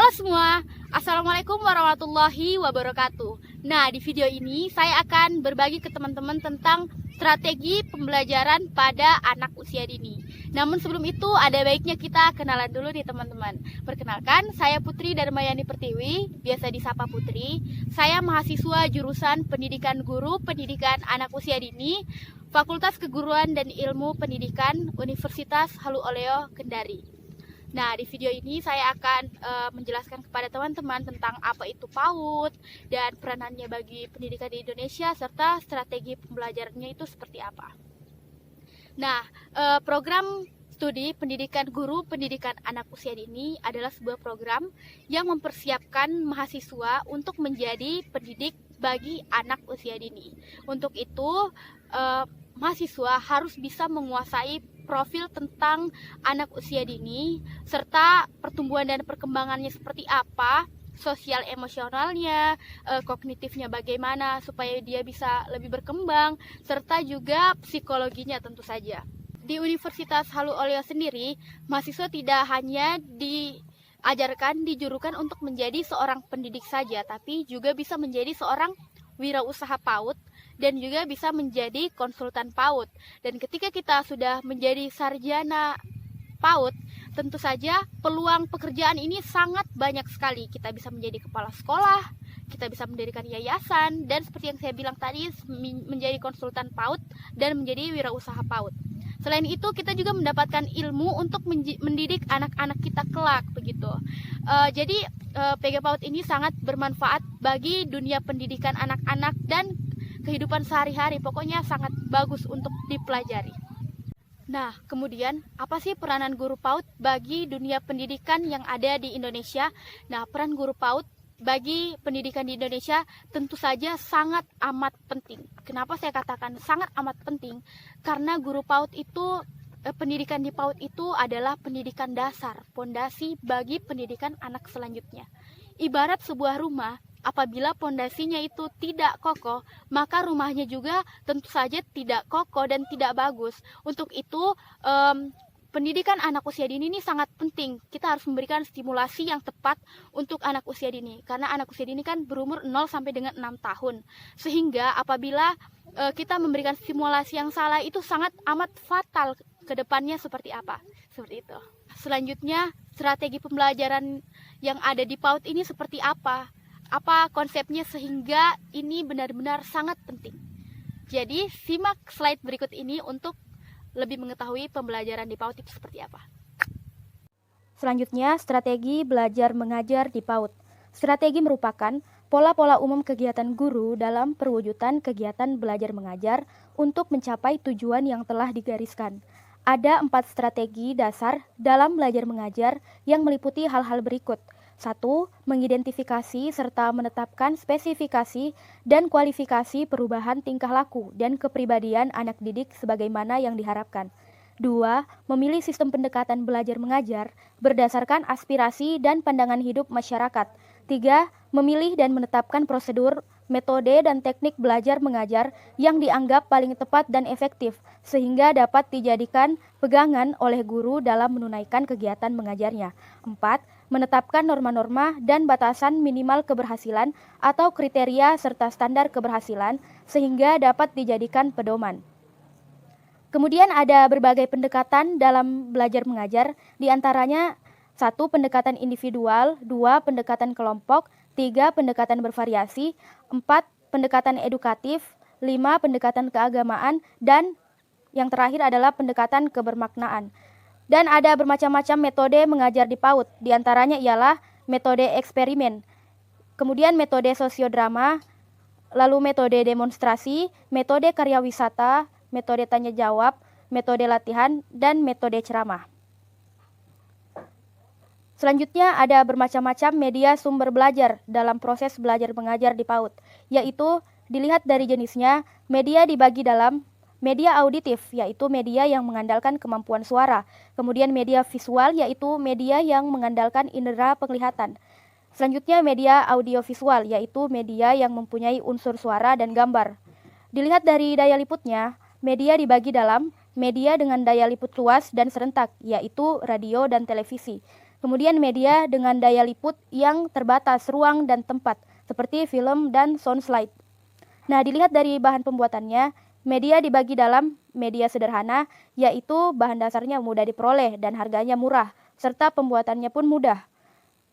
Halo semua, Assalamualaikum warahmatullahi wabarakatuh. Nah, di video ini saya akan berbagi ke teman-teman tentang strategi pembelajaran pada anak usia dini. Namun sebelum itu ada baiknya kita kenalan dulu nih teman-teman. Perkenalkan, saya Putri Darmayani Pertiwi, biasa disapa Putri. Saya mahasiswa jurusan Pendidikan Guru Pendidikan Anak Usia Dini, Fakultas Keguruan dan Ilmu Pendidikan Universitas Halu Oleo Kendari. Nah, di video ini saya akan menjelaskan kepada teman-teman tentang apa itu PAUD dan peranannya bagi pendidikan di Indonesia serta strategi pembelajarannya itu seperti apa. Nah, program studi pendidikan guru pendidikan anak usia dini adalah sebuah program yang mempersiapkan mahasiswa untuk menjadi pendidik bagi anak usia dini. Untuk itu, mahasiswa harus bisa menguasai profil tentang anak usia dini serta pertumbuhan dan perkembangannya seperti apa, sosial emosionalnya, kognitifnya bagaimana supaya dia bisa lebih berkembang, serta juga psikologinya tentu saja. Di Universitas Halu Oleo sendiri, mahasiswa tidak hanya diajarkan, dijurukan untuk menjadi seorang pendidik saja, tapi juga bisa menjadi seorang wirausaha PAUD dan juga bisa menjadi konsultan PAUD. Dan ketika kita sudah menjadi sarjana PAUD, tentu saja peluang pekerjaan ini sangat banyak sekali. Kita bisa menjadi kepala sekolah, kita bisa mendirikan yayasan, dan seperti yang saya bilang tadi, menjadi konsultan PAUD dan menjadi wirausaha PAUD. Selain itu, kita juga mendapatkan ilmu untuk mendidik anak-anak kita kelak, begitu. Jadi PG PAUD ini sangat bermanfaat bagi dunia pendidikan anak-anak dan kehidupan sehari-hari. Pokoknya sangat bagus untuk dipelajari. Nah, kemudian apa sih peranan guru PAUD bagi dunia pendidikan yang ada di Indonesia? Nah, peran guru PAUD bagi pendidikan di Indonesia tentu saja sangat amat penting. Kenapa saya katakan sangat amat penting? Karena guru PAUD itu, pendidikan di PAUD itu adalah pendidikan dasar, fondasi bagi pendidikan anak selanjutnya. Ibarat sebuah rumah, apabila pondasinya itu tidak kokoh, maka rumahnya juga tentu saja tidak kokoh dan tidak bagus. Untuk itu, pendidikan anak usia dini ini sangat penting. Kita harus memberikan stimulasi yang tepat untuk anak usia dini. Karena anak usia dini kan berumur 0 sampai dengan 6 tahun. Sehingga apabila kita memberikan stimulasi yang salah, itu sangat amat fatal ke depannya seperti apa. Seperti itu. Selanjutnya, strategi pembelajaran yang ada di PAUD ini seperti apa? Apa konsepnya sehingga ini benar-benar sangat penting. Jadi, simak slide berikut ini untuk lebih mengetahui pembelajaran di PAUD itu seperti apa. Selanjutnya, strategi belajar mengajar di PAUD. Strategi merupakan pola-pola umum kegiatan guru dalam perwujudan kegiatan belajar mengajar untuk mencapai tujuan yang telah digariskan. Ada 4 strategi dasar dalam belajar mengajar yang meliputi hal-hal berikut. 1. Mengidentifikasi serta menetapkan spesifikasi dan kualifikasi perubahan tingkah laku dan kepribadian anak didik sebagaimana yang diharapkan. 2. Memilih sistem pendekatan belajar mengajar berdasarkan aspirasi dan pandangan hidup masyarakat. 3. Memilih dan menetapkan prosedur, metode, dan teknik belajar mengajar yang dianggap paling tepat dan efektif, sehingga dapat dijadikan pegangan oleh guru dalam menunaikan kegiatan mengajarnya. 4. Menetapkan norma-norma dan batasan minimal keberhasilan atau kriteria serta standar keberhasilan, sehingga dapat dijadikan pedoman. Kemudian ada berbagai pendekatan dalam belajar mengajar, diantaranya 1. Pendekatan individual, 2. Pendekatan kelompok, 3. Pendekatan bervariasi, 4. Pendekatan edukatif, 5. Pendekatan keagamaan, dan yang terakhir adalah pendekatan kebermaknaan. Dan ada bermacam-macam metode mengajar di PAUD, diantaranya ialah metode eksperimen, kemudian metode sosiodrama, lalu metode demonstrasi, metode karya wisata, metode tanya jawab, metode latihan, dan metode ceramah. Selanjutnya ada bermacam-macam media sumber belajar dalam proses belajar mengajar di PAUD, yaitu dilihat dari jenisnya. Media dibagi dalam media auditif, yaitu media yang mengandalkan kemampuan suara, kemudian media visual, yaitu media yang mengandalkan indera penglihatan. Selanjutnya media audiovisual, yaitu media yang mempunyai unsur suara dan gambar. Dilihat dari daya liputnya, media dibagi dalam media dengan daya liput luas dan serentak, yaitu radio dan televisi. Kemudian media dengan daya liput yang terbatas ruang dan tempat, seperti film dan sound slide. Nah, dilihat dari bahan pembuatannya, media dibagi dalam media sederhana, yaitu bahan dasarnya mudah diperoleh dan harganya murah, serta pembuatannya pun mudah.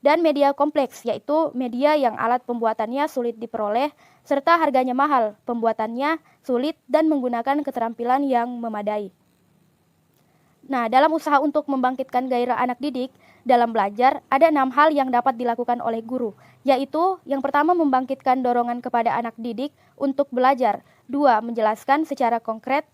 Dan media kompleks, yaitu media yang alat pembuatannya sulit diperoleh, serta harganya mahal, pembuatannya sulit dan menggunakan keterampilan yang memadai. Nah, dalam usaha untuk membangkitkan gairah anak didik dalam belajar, ada 6 hal yang dapat dilakukan oleh guru, yaitu yang pertama membangkitkan dorongan kepada anak didik untuk belajar, 2. Menjelaskan secara konkret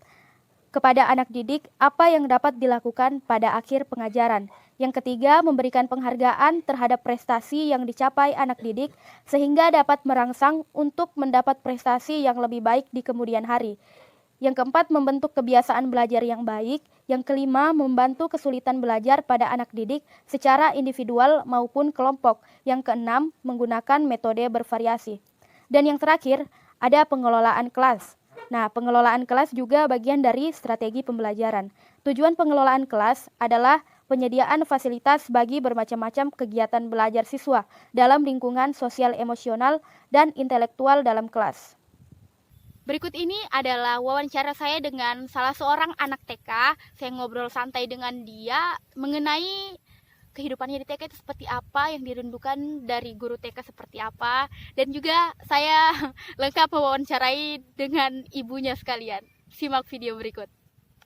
kepada anak didik apa yang dapat dilakukan pada akhir pengajaran. Yang ketiga, memberikan penghargaan terhadap prestasi yang dicapai anak didik sehingga dapat merangsang untuk mendapat prestasi yang lebih baik di kemudian hari. Yang keempat, membentuk kebiasaan belajar yang baik. Yang kelima, membantu kesulitan belajar pada anak didik secara individual maupun kelompok. Yang keenam, menggunakan metode bervariasi. Dan yang terakhir, ada pengelolaan kelas. Nah, pengelolaan kelas juga bagian dari strategi pembelajaran. Tujuan pengelolaan kelas adalah penyediaan fasilitas bagi bermacam-macam kegiatan belajar siswa dalam lingkungan sosial emosional dan intelektual dalam kelas. Berikut ini adalah wawancara saya dengan salah seorang anak TK. Saya ngobrol santai dengan dia mengenai kehidupannya di TK itu seperti apa, yang dirindukan dari guru TK seperti apa, dan juga saya lengkap mewawancarai dengan ibunya sekalian. Simak video berikut.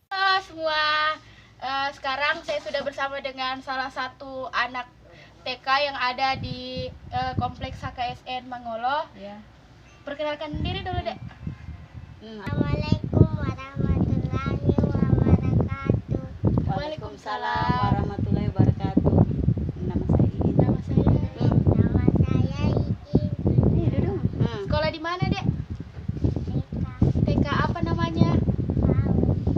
Halo semua, sekarang saya sudah bersama dengan salah satu anak TK yang ada di Kompleks HKSN Mangolo. Ya. Perkenalkan diri dulu, Dek. Assalamualaikum warahmatullahi wabarakatuh. Waalaikumsalam warahmatullahi wabarakatuh. Nama saya Iin. Nama saya. Nama saya Iin. Nih, duduk. Sekolah di mana, Dek? TK TK apa namanya?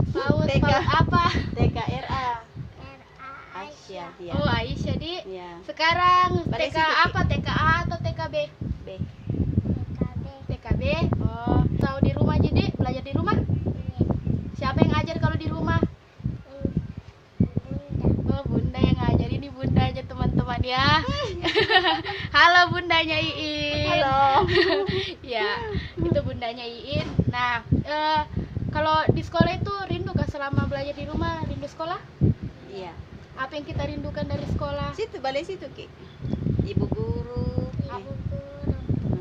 PAUD. TK. PAUD apa? TKRA RA Aisyah dia. Oh, Aisyah, Di. Ya. Sekarang Pada TK situ, Di. apa? TK A atau TKB? B. TKB. TKB. Oh, tahu di rumah aja, Dek? Belajar di rumah? Siapa yang ngajar kalau di rumah? Bunda. Oh, Bunda yang ngajar. Ini bundanya teman-teman ya. Halo bundanya Iin. Halo. Ya, itu bundanya Iin. Nah, kalau di sekolah itu rindu kah selama belajar di rumah? Rindu sekolah? Iya. Apa yang kita rindukan dari sekolah? Situ balik situ Ki. Ibu guru, Ibu guru.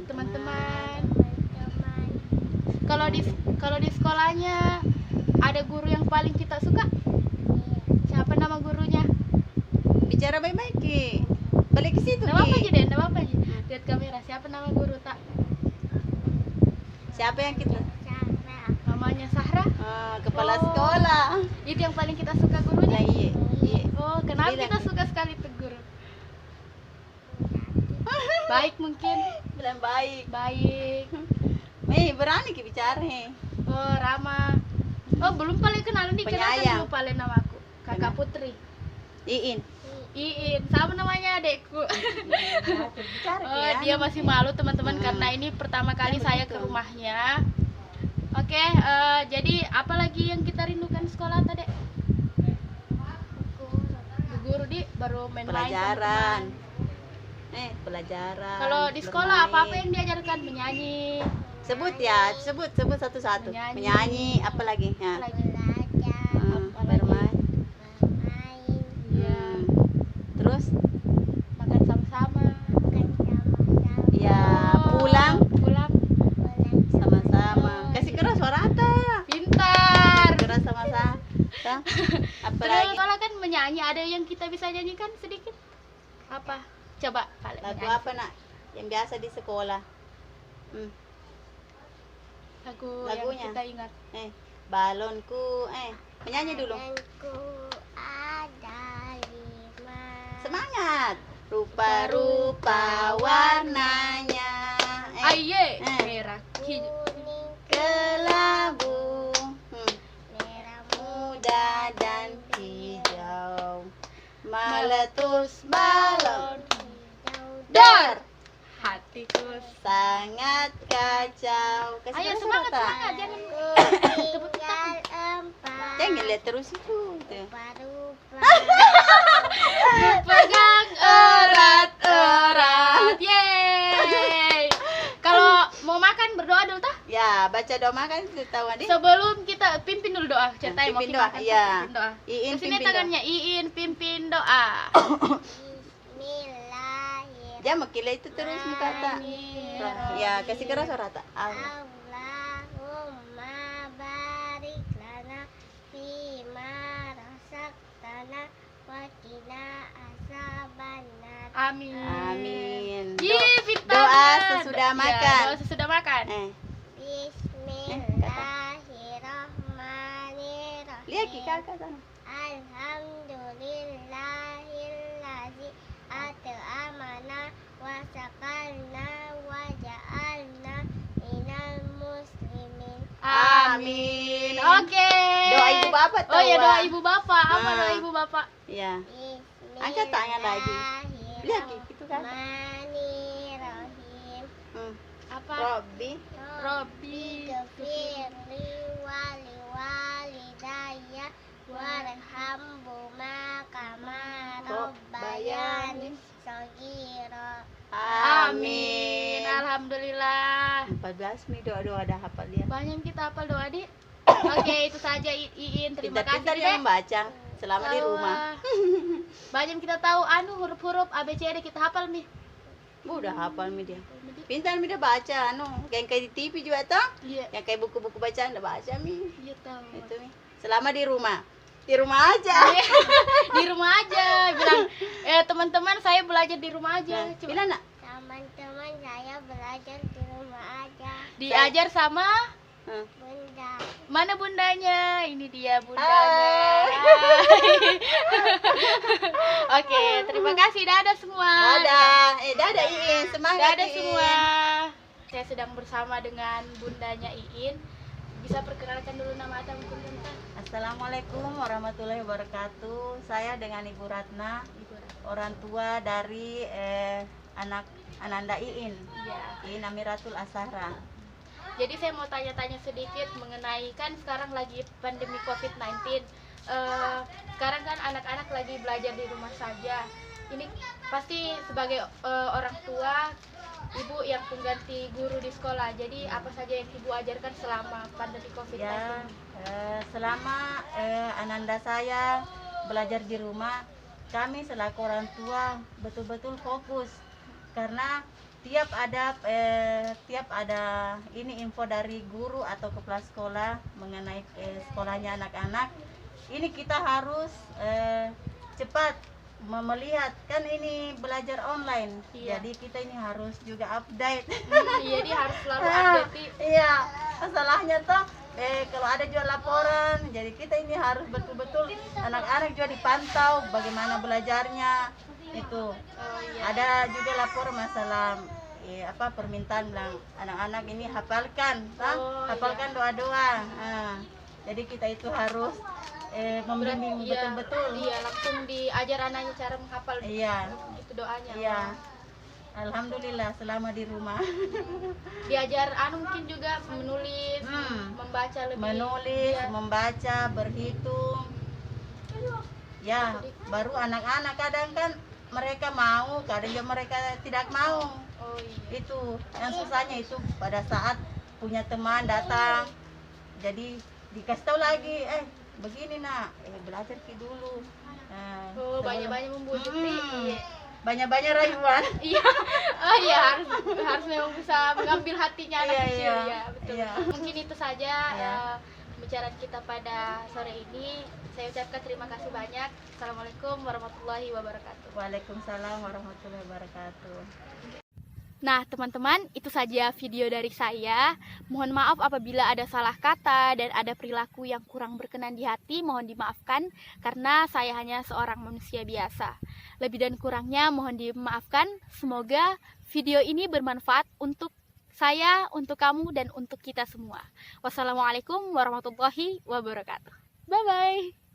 Teman-teman. Teman-teman. Kalau di sekolahnya ada guru yang paling kita suka? Siapa nama gurunya? Bicara baik-baik Ki. Balik ke situ Nama apa aja Ki. deh? Nama apa aja? Lihat kamera. Siapa nama guru tak? Siapa yang kita? Cara. Namanya Sahra. Kepala Oh. sekolah. Itu yang paling kita suka Nah, gurunya. iya. Iya. Oh, kenapa Bilang. kita suka sekali tuh guru? Baik mungkin. Bilang baik. Baik. Berani Ki bicara. Oh, ramah. Oh, belum paling kenal nih. Kenalkan Penyayang. dulu paling namaku. Kakak Kenal. Putri. Iin. Iin, sama namanya adekku. Bicara Ki. Oh, ya. dia masih malu teman-teman Hmm. karena ini pertama kali Ya, saya begitu. ke rumahnya. Oke, jadi apa lagi yang kita rindukan sekolah tadi? Bu guru di baru main-main sama Pelajaran. teman. Pelajaran. Kalau di sekolah bermain. apa-apa yang diajarkan? Menyanyi, Sebut ya, sebut satu-satu. Menyanyi. Menyanyi, apa lagi? Ya. lagi. Belajar. Apa lagi? Bermain. Bermain. Ya, Terus makan sama-sama. Makan sama-sama. ya Oh, pulang pulang. Pulang sama-sama. Oh, Kasih iya. keras suara Ata. Pintar. Keras sama-sama. Tah? Apa Terus lagi? kalau kan menyanyi ada yang kita bisa nyanyikan sedikit? Apa? Coba kalian Lagu menyanyi. apa nak? Yang biasa di sekolah. Lagu Lagunya? yang kita ingat. Balonku. Menyanyi dulu. Badanku ada 5. Semangat. Rupa-rupa warnanya. Aye, Eh. merah, hijau. Kuning, Kelabu. merah, Muda dan hijau. Meletus balon. hijau, Dar, hatiku. Sangat kacau. Kasih Ayo keras semangat, suara, Tak. semangat, jangan tepuk tangan. tinggal 4. Jangan lihat terus itu. Tuh. Rupa-rupa Pegang erat-erat. Yeay. Kalau mau makan berdoa dulu tah? Ya, baca doa makan tahu adik. Sebelum kita pimpin dulu doa, ceritain mau Pimpin kita doa, makan, iya. pimpin doa. Iin Kesini pimpin doa. tangannya, Iin pimpin doa. Bismillahirrahmanirrahim. Dia makila itu terus nih kata. Ya, kasih keras suara tak. Allahumma barik lana fima razaqtana wa qina azabannar. Amin. Amin. Ih, pintar Doa banget. sesudah Ya, makan. doa sesudah makan. Bismillahirrahmanirrahim. Lihat ki kakak sana. Alhamdulillahillazi at'amana wa saqalna wa ja'alna minal muslimin. Amin. Oke. Doa ibu bapak tahu. Oh ya, doa ah. ibu bapak. Apa Ah. doa ibu bapak? Ya. Angkat tangan lagi. Lihat ki itu kan. Bismillahirrahmanirrahim. Apa? Robbi. Robbi. Gfirli wali walidayya warhamhuma kama rabbayani shaghira. Amin. Alhamdulillah. 14 nih doa-doa dah hafal dia. Banyak kita hafal doa, Dik. Oke, itu saja Iin. Terima kasih, Pintar-pintar dia Dek. membaca selama di rumah. Banyak kita tahu huruf-huruf ABCD kita hafal nih. Udah hafal mi dia. Pintar mi dia baca kayak di TV juga toh. Iya, Yang kayak buku-buku bacaan udah baca mi. iya tahu. Itu mi. Selama di rumah. Di rumah aja. Di rumah aja. Bilang, teman-teman saya belajar di rumah aja. Nah, Coba bilang nak. Teman-teman saya belajar di rumah aja. diajar sama Bunda. mana bundanya? Ini dia bundanya. Oke, terima kasih. Dadah semua. Dadah. Dadah Iin. Semangat Dadah Iin. semua. Saya sedang bersama dengan bundanya Iin. Bisa perkenalkan dulu nama Anda mungkin bentar. Assalamualaikum warahmatullahi wabarakatuh. Saya dengan Ibu Ratna, orang tua dari anak Ananda Iin. Iya. Iin Amiratul Azhara. Jadi saya mau tanya-tanya sedikit mengenai, kan sekarang lagi pandemi COVID-19. Sekarang kan anak-anak lagi belajar di rumah saja. Ini pasti sebagai orang tua, ibu yang pengganti guru di sekolah. Jadi apa saja yang ibu ajarkan selama pandemi COVID-19? Ya, selama Ananda saya belajar di rumah, kami selaku orang tua betul-betul fokus karena tiap ada ini info dari guru atau kepala sekolah mengenai sekolahnya anak-anak, ini kita harus cepat melihat, kan ini belajar online. Iya. Jadi kita ini harus juga update. Iya, dia harus selalu update. Iya, masalahnya tuh kalau ada jual laporan, jadi kita ini harus betul-betul anak-anak juga dipantau bagaimana belajarnya itu. Oh iya. Ada juga lapor masalah permintaan bilang anak-anak ini hafalkan, Oh, hafalkan doa-doa. Jadi kita itu harus membimbing Iya, betul-betul. Iya, langsung diajar anaknya cara menghafal. Iya. Itu doanya. Iya. Alhamdulillah selama di rumah. Diajar mungkin juga menulis, membaca lebih. Menulis, Iya. membaca, berhitung. Ya, baru anak-anak kadang kan mereka mau, kadang juga mereka tidak mau. Oh iya. Itu yang susahnya itu pada saat punya teman datang, jadi dikasih tahu lagi, begini nak, belajar ki dulu. Nah, Oh, sebelum- banyak-banyak membujuk sih. Iya. banyak-banyak rayuan. Iya. Oh iya, harus memang bisa mengambil hatinya anak Iya, kecil iya. ya, betul. Iya. Mungkin itu saja Iya. pembicaraan kita pada sore ini. Saya ucapkan terima kasih banyak. Assalamualaikum warahmatullahi wabarakatuh. Waalaikumsalam warahmatullahi wabarakatuh. Nah, teman-teman, itu saja video dari saya. Mohon maaf apabila ada salah kata dan ada perilaku yang kurang berkenan di hati, mohon dimaafkan karena saya hanya seorang manusia biasa. Lebih dan kurangnya mohon dimaafkan. Semoga video ini bermanfaat untuk saya, untuk kamu, dan untuk kita semua. Wassalamualaikum warahmatullahi wabarakatuh. Bye-bye.